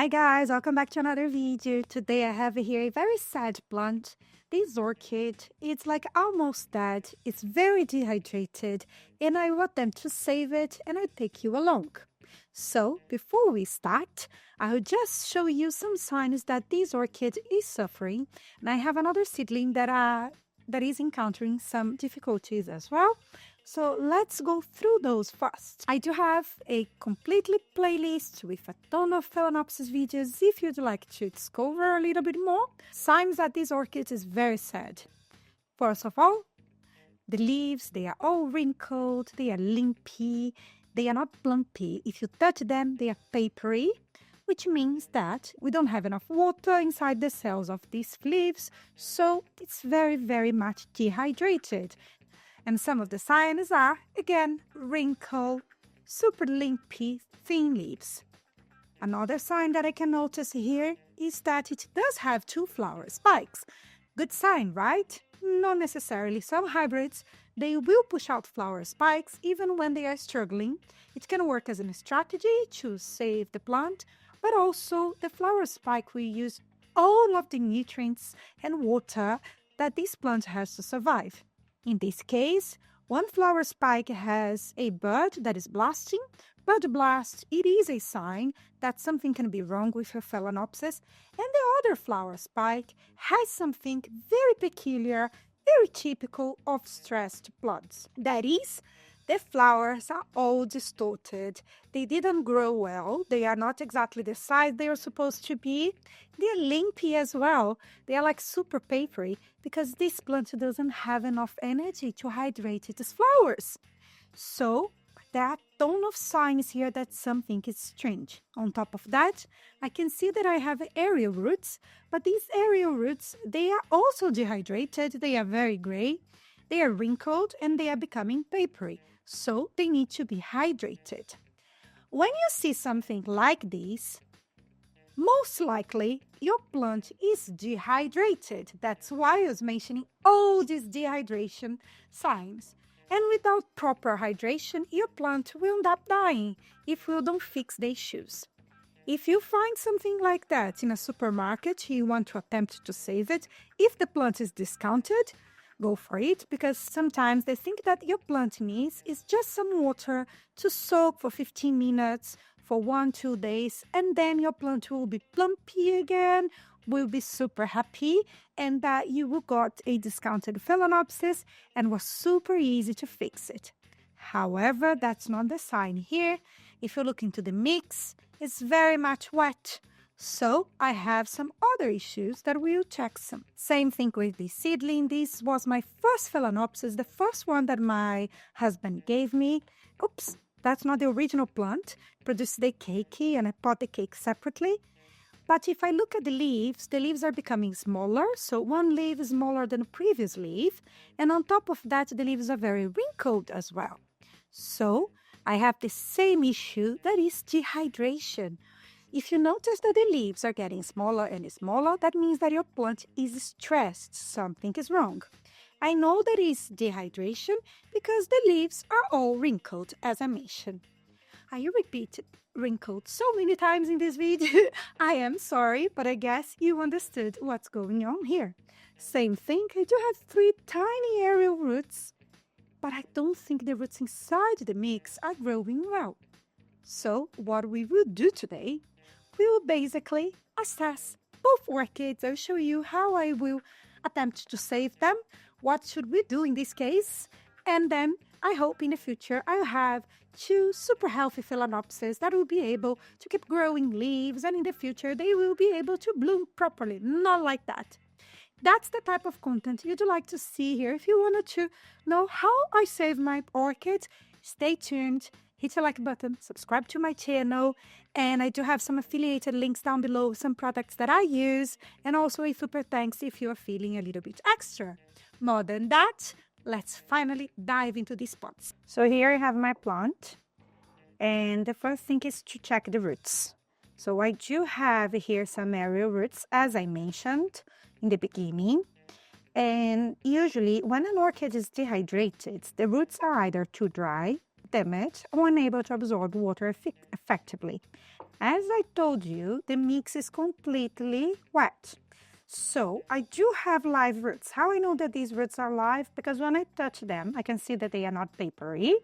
Hi guys, welcome back to another video. Today I have here a very sad plant. This orchid, it's like almost dead, it's very dehydrated, and I want them to save it and I take you along. So before we start, I will just show you some signs that this orchid is suffering, and I have another seedling that is encountering some difficulties as well. So let's go through those first. I do have a completely playlist with a ton of Phalaenopsis videos if you'd like to discover a little bit more. Signs that this orchid is very sad. First of all, the leaves, they are all wrinkled, they are lumpy, they are not plumpy. If you touch them, they are papery, which means that we don't have enough water inside the cells of these leaves, so it's very, very much dehydrated. And some of the signs are, again, wrinkled, super lumpy, thin leaves. Another sign that I can notice here is that it does have 2 flower spikes. Good sign, right? Not necessarily. Some hybrids, they will push out flower spikes even when they are struggling. It can work as a strategy to save the plant, but also the flower spike will use all of the nutrients and water that this plant has to survive. In this case, one flower spike has a bud that is blasting. Bud blast, it is a sign that something can be wrong with your Phalaenopsis, and the other flower spike has something very peculiar, very typical of stressed plants. That is, the flowers are all distorted. They didn't grow well. They are not exactly the size they are supposed to be. They are lumpy as well. They are like super papery because this plant doesn't have enough energy to hydrate its flowers. So there are a ton of signs here that something is strange. On top of that, I can see that I have aerial roots, but these aerial roots, they are also dehydrated. They are very gray. They are wrinkled and they are becoming papery. So they need to be hydrated. When you see something like this, most likely your plant is dehydrated. That's why I was mentioning all these dehydration signs. And without proper hydration, your plant will end up dying if you don't fix the issues. If you find something like that in a supermarket, you want to attempt to save it, if the plant is discounted, go for it, because sometimes they think that your plant needs is just some water to soak for 15 minutes for 1-2 days, and then your plant will be plumpy again, will be super happy, and that you will got a discounted Phalaenopsis and was super easy to fix it. However, that's not the sign here. If you look into the mix, it's very much wet. So I have some other issues that we'll check some. Same thing with the seedling. This was my first Phalaenopsis, the first one that my husband gave me. Oops, that's not the original plant. Produced the cake and I pot the cake separately. But if I look at the leaves are becoming smaller. So one leaf is smaller than the previous leaf. And on top of that, the leaves are very wrinkled as well. So I have the same issue, that is dehydration. If you notice that the leaves are getting smaller and smaller, that means that your plant is stressed. Something is wrong. I know that is dehydration because the leaves are all wrinkled, as I mentioned. I repeated wrinkled so many times in this video. I am sorry, but I guess you understood what's going on here. Same thing, I do have 3 tiny aerial roots, but I don't think the roots inside the mix are growing well. So what we will do today, we will basically assess both orchids. I'll show you how I will attempt to save them, what should we do in this case, and then I hope in the future I'll have 2 super healthy Phalaenopsis that will be able to keep growing leaves, and in the future they will be able to bloom properly, not like that. That's the type of content you'd like to see here. If you wanted to know how I save my orchids, stay tuned. Hit the like button, subscribe to my channel, and I do have some affiliated links down below, some products that I use, and also a super thanks if you're feeling a little bit extra. More than that, let's finally dive into these pots. So here I have my plant, and the first thing is to check the roots. So I do have here some aerial roots, as I mentioned in the beginning. And usually when an orchid is dehydrated, the roots are either too dry, damaged, or unable to absorb water effectively. As I told you, the mix is completely wet. So I do have live roots. How I know that these roots are live? Because when I touch them, I can see that they are not papery.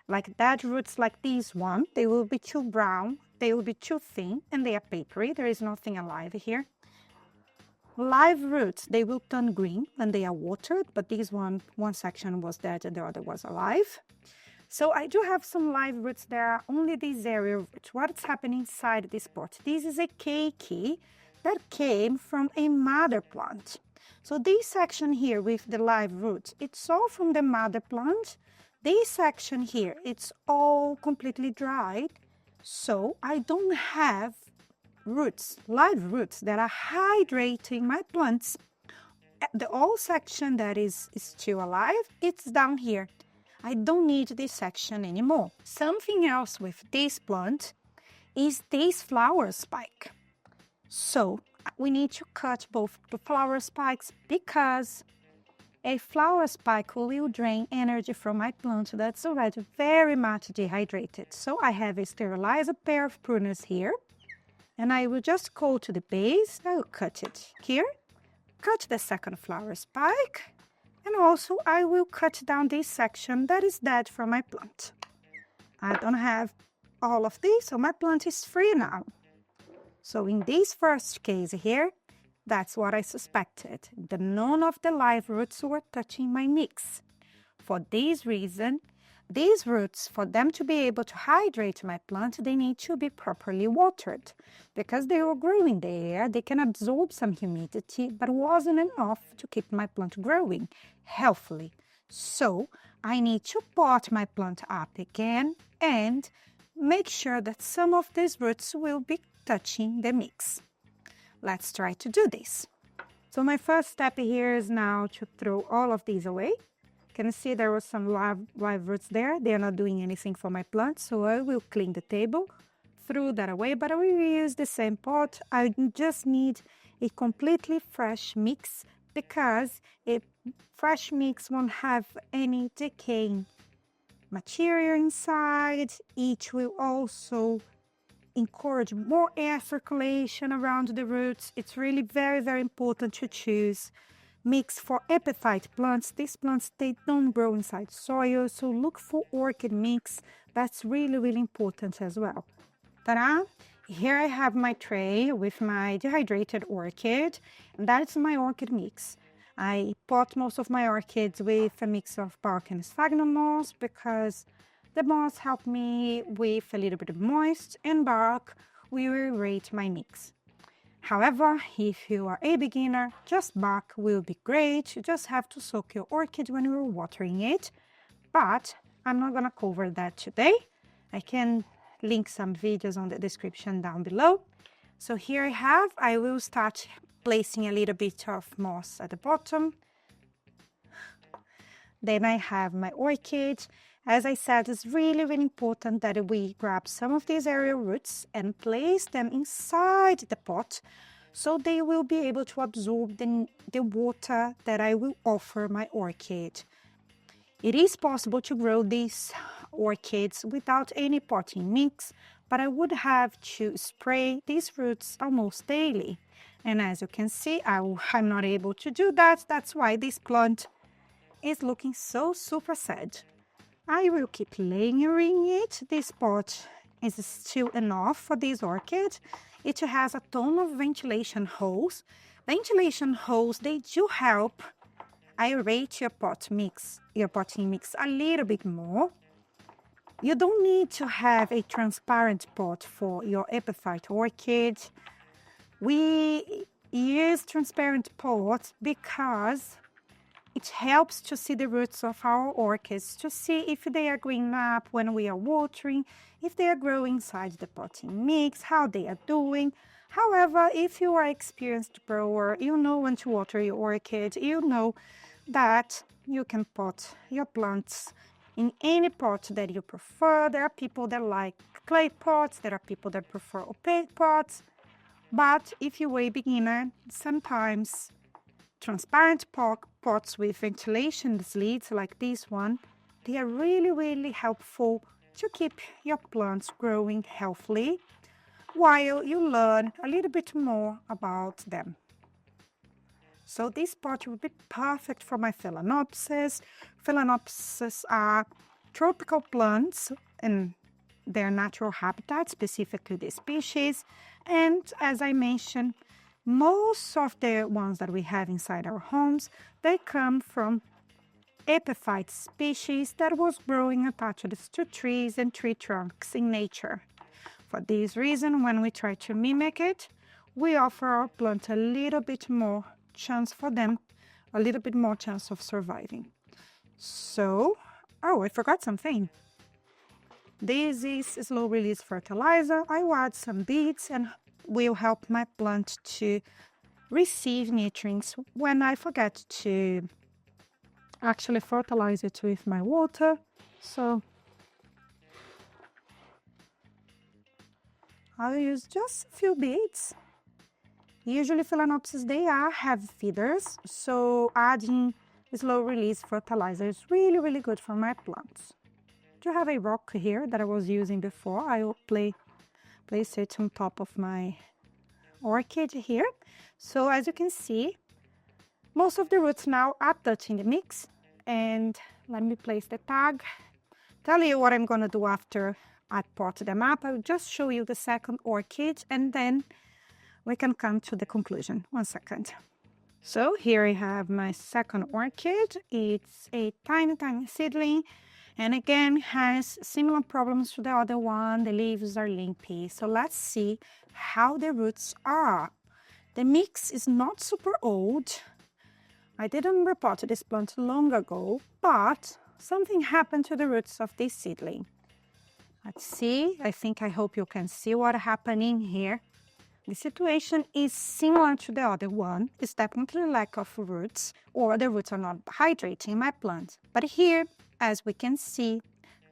Like that roots like this one, they will be too brown, they will be too thin, and they are papery. There is nothing alive here. Live roots, they will turn green when they are watered, but this one section was dead and the other was alive. So I do have some live roots there, only this area roots. What's happening inside this pot? This is a keiki that came from a mother plant. So this section here with the live roots, it's all from the mother plant. This section here, it's all completely dried. So I don't have roots, live roots that are hydrating my plants. The whole section that is still alive, it's down here. I don't need this section anymore. Something else with this plant is this flower spike. So we need to cut both the flower spikes because a flower spike will drain energy from my plant that's already very much dehydrated. So I have a sterilized pair of pruners here, and I will just go to the base. I will cut it here, cut the second flower spike, and also I will cut down this section that is dead from my plant. I don't have all of this, so my plant is free now. So in this first case here, that's what I suspected, that none of the live roots were touching my mix. For this reason, these roots, for them to be able to hydrate my plant, they need to be properly watered. Because they were growing there, they can absorb some humidity, but wasn't enough to keep my plant growing healthily. So I need to pot my plant up again and make sure that some of these roots will be touching the mix. Let's try to do this. So my first step here is now to throw all of these away. You can see there was some live roots there. They are not doing anything for my plant, so I will clean the table, throw that away, but I will use the same pot. I just need a completely fresh mix because a fresh mix won't have any decaying material inside. It will also encourage more air circulation around the roots. It's really very, very important to choose mix for epiphyte plants. These plants, they don't grow inside soil, so look for orchid mix. That's really, really important as well. Ta-da! Here I have my tray with my dehydrated orchid, and that's my orchid mix. I pot most of my orchids with a mix of bark and sphagnum moss because the moss helped me with a little bit of moist, and bark will aerate my mix. However, if you are a beginner, just bark will be great. You just have to soak your orchid when you're watering it. But I'm not gonna cover that today. I can link some videos on the description down below. So here I will start placing a little bit of moss at the bottom. Then I have my orchid. As I said, it's really, really important that we grab some of these aerial roots and place them inside the pot so they will be able to absorb the water that I will offer my orchid. It is possible to grow these orchids without any potting mix, but I would have to spray these roots almost daily. And as you can see, I'm not able to do that. That's why this plant is looking so super sad. I will keep layering it. This pot is still enough for this orchid. It has a ton of ventilation holes. Ventilation holes, they do help aerate your potting mix a little bit more. You don't need to have a transparent pot for your epiphyte orchid. We use transparent pots because it helps to see the roots of our orchids, to see if they are growing up when we are watering, if they are growing inside the potting mix, how they are doing. However, if you are an experienced grower, you know when to water your orchid, you know that you can pot your plants in any pot that you prefer. There are people that like clay pots, there are people that prefer opaque pots. But if you're a beginner, sometimes transparent pots with ventilation slits like this one, they are really, really helpful to keep your plants growing healthily. while you learn a little bit more about them. So this pot would be perfect for my Phalaenopsis. Phalaenopsis are tropical plants in their natural habitat, specifically the species. And as I mentioned, most of the ones that we have inside our homes, they come from epiphyte species that was growing attached to trees and tree trunks in nature. For this reason, when we try to mimic it, we offer our plant a little bit more chance for them, a little bit more chance of surviving. So, oh, I forgot something. This is slow release fertilizer. I will add some beads and will help my plant to receive nutrients when I forget to actually fertilize it with my water. So I'll use just a few beads. Usually Phalaenopsis, they have feeders, so adding slow release fertilizer is really, really good for my plants. I have a rock here that I was using before. I will place it on top of my orchid here. So as you can see, most of the roots now are touching the mix. And let me place the tag. Tell you what I'm going to do after I pot them up. I'll just show you the second orchid and then we can come to the conclusion. One second. So here I have my second orchid. It's a tiny, tiny seedling. And again, has similar problems to the other one. The leaves are limpy. So let's see how the roots are. The mix is not super old. I didn't repot this plant long ago, but something happened to the roots of this seedling. Let's see. I hope you can see what's happening here. The situation is similar to the other one. It's definitely lack of roots, or the roots are not hydrating my plant. But here, as we can see,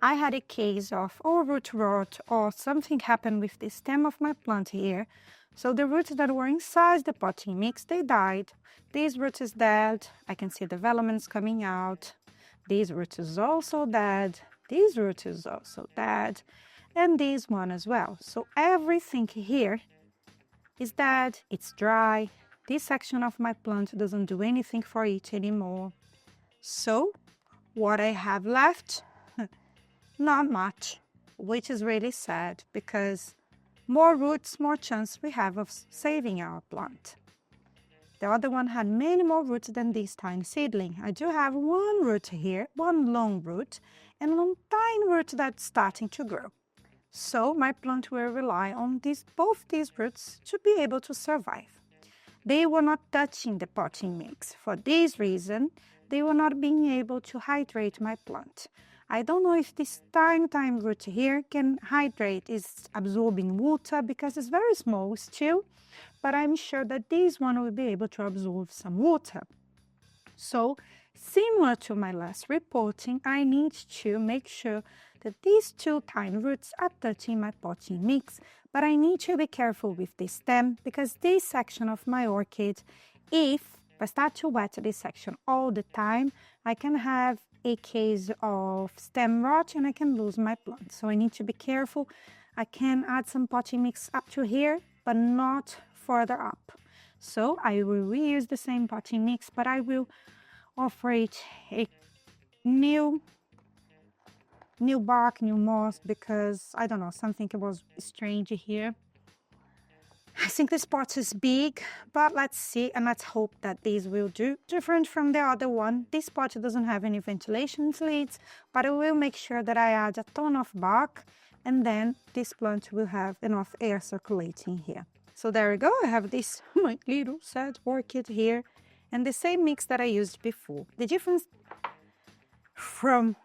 I had a case of root rot or something happened with the stem of my plant here. So the roots that were inside the potting mix, they died. This root is dead. I can see developments coming out. This root is also dead. This root is also dead. And this one as well. So everything here is dead. It's dry. This section of my plant doesn't do anything for it anymore. So what I have left, not much, which is really sad because more roots, more chance we have of saving our plant. The other one had many more roots than this tiny seedling. I do have one root here, one long root, and one tiny root that's starting to grow. So my plant will rely on both these roots to be able to survive. They were not touching the potting mix. For this reason, they were not being able to hydrate my plant. I don't know if this tiny root here can hydrate, is absorbing water because it's very small still, but I'm sure that this one will be able to absorb some water. So, similar to my last reporting, I need to make sure that these two tiny roots are touching my potting mix, but I need to be careful with this stem because this section of my orchid, if I start to wet this section all the time, I can have a case of stem rot and I can lose my plant. So I need to be careful. I can add some potting mix up to here, but not further up. So I will reuse the same potting mix, but I will offer it a new bark, new moss, because I don't know, something was strange here. I think this pot is big, but let's see and let's hope that these will do. Different from the other one, this pot doesn't have any ventilation slits, but I will make sure that I add a ton of bark and then this plant will have enough air circulating here. So there we go, I have this my little sad orchid here and the same mix that I used before. The difference from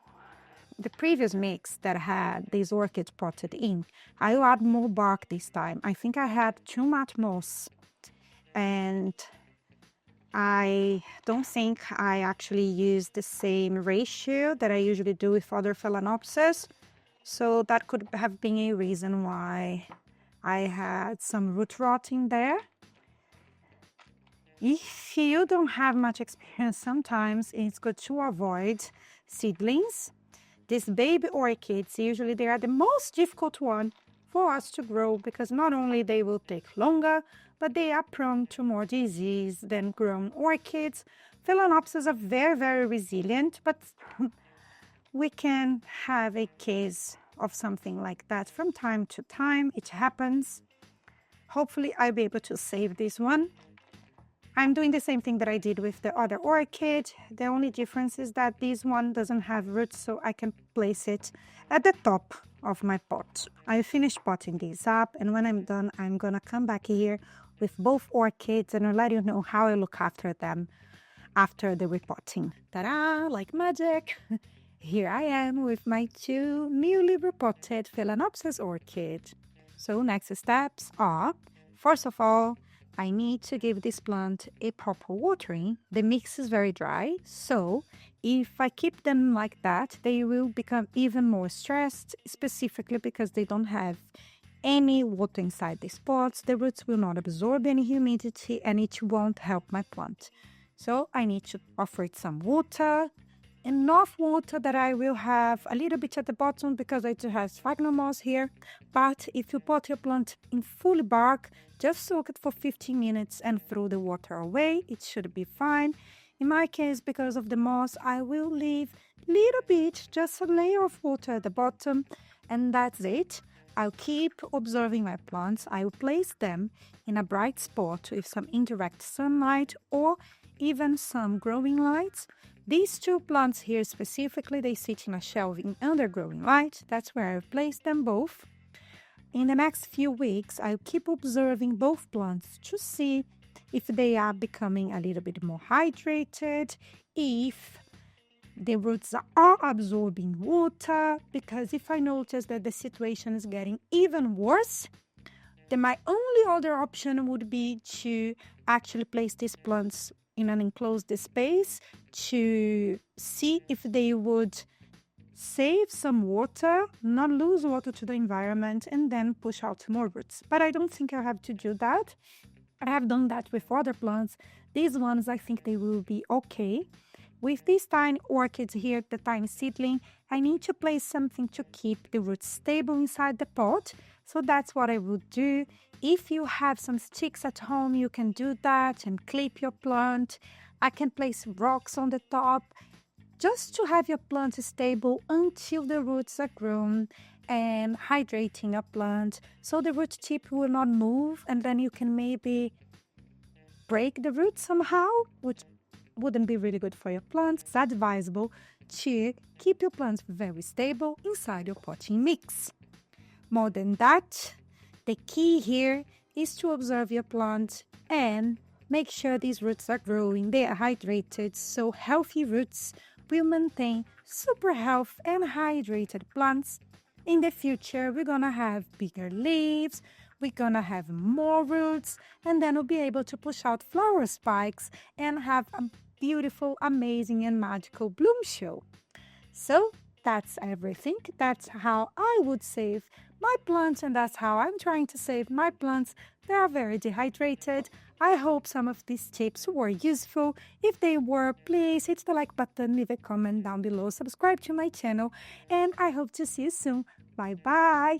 the previous mix that had these orchids potted in, I will add more bark this time. I think I had too much moss and I don't think I actually used the same ratio that I usually do with other Phalaenopsis. So that could have been a reason why I had some root rot in there. If you don't have much experience, sometimes it's good to avoid seedlings. These baby orchids, usually they are the most difficult one for us to grow, because not only they will take longer, but they are prone to more disease than grown orchids. Phalaenopsis are very, very resilient, but we can have a case of something like that from time to time. It happens. Hopefully I'll be able to save this one. I'm doing the same thing that I did with the other orchid. The only difference is that this one doesn't have roots, so I can place it at the top of my pot. I finished potting these up, and when I'm done, I'm gonna come back here with both orchids and I'll let you know how I look after them after the repotting. Ta-da! Like magic! Here I am with my two newly repotted Phalaenopsis orchid. So next steps are, first of all, I need to give this plant a proper watering. The mix is very dry, so if I keep them like that, they will become even more stressed, specifically because they don't have any water inside these pots. The roots will not absorb any humidity and it won't help my plant. So I need to offer it some water, enough water that I will have a little bit at the bottom because I do have sphagnum moss here. But if you pot your plant in full bark, just soak it for 15 minutes and throw the water away. It should be fine. In my case, because of the moss, I will leave a little bit, just a layer of water at the bottom, and that's it. I'll keep observing my plants. I will place them in a bright spot with some indirect sunlight or even some growing lights. These two plants here specifically, they sit in a shelving under growing light. That's where I've placed them both. In the next few weeks, I'll keep observing both plants to see if they are becoming a little bit more hydrated, if the roots are absorbing water, because if I notice that the situation is getting even worse, then my only other option would be to actually place these plants in an enclosed space to see if they would save some water, not lose water to the environment, and then push out more roots. But I don't think I have to do that. I have done that with other plants. These ones, I think they will be okay. With these tiny orchids here, the tiny seedling, I need to place something to keep the roots stable inside the pot. So that's what I would do. If you have some sticks at home, you can do that and clip your plant. I can place rocks on the top just to have your plant stable until the roots are grown, and hydrating a plant so the root tip will not move, and then you can maybe break the root somehow, which wouldn't be really good for your plants. It's advisable to keep your plants very stable inside your potting mix. More than that, the key here is to observe your plant and make sure these roots are growing, they are hydrated, so healthy roots will maintain super health and hydrated plants. In the future, we're gonna have bigger leaves, we're gonna have more roots, and then we'll be able to push out flower spikes and have a beautiful, amazing, and magical bloom show. So that's everything. That's how I would save my plants, and that's how I'm trying to save my plants. They are very dehydrated. I hope some of these tips were useful. If they were, please hit the like button, leave a comment down below, subscribe to my channel, and I hope to see you soon. Bye bye.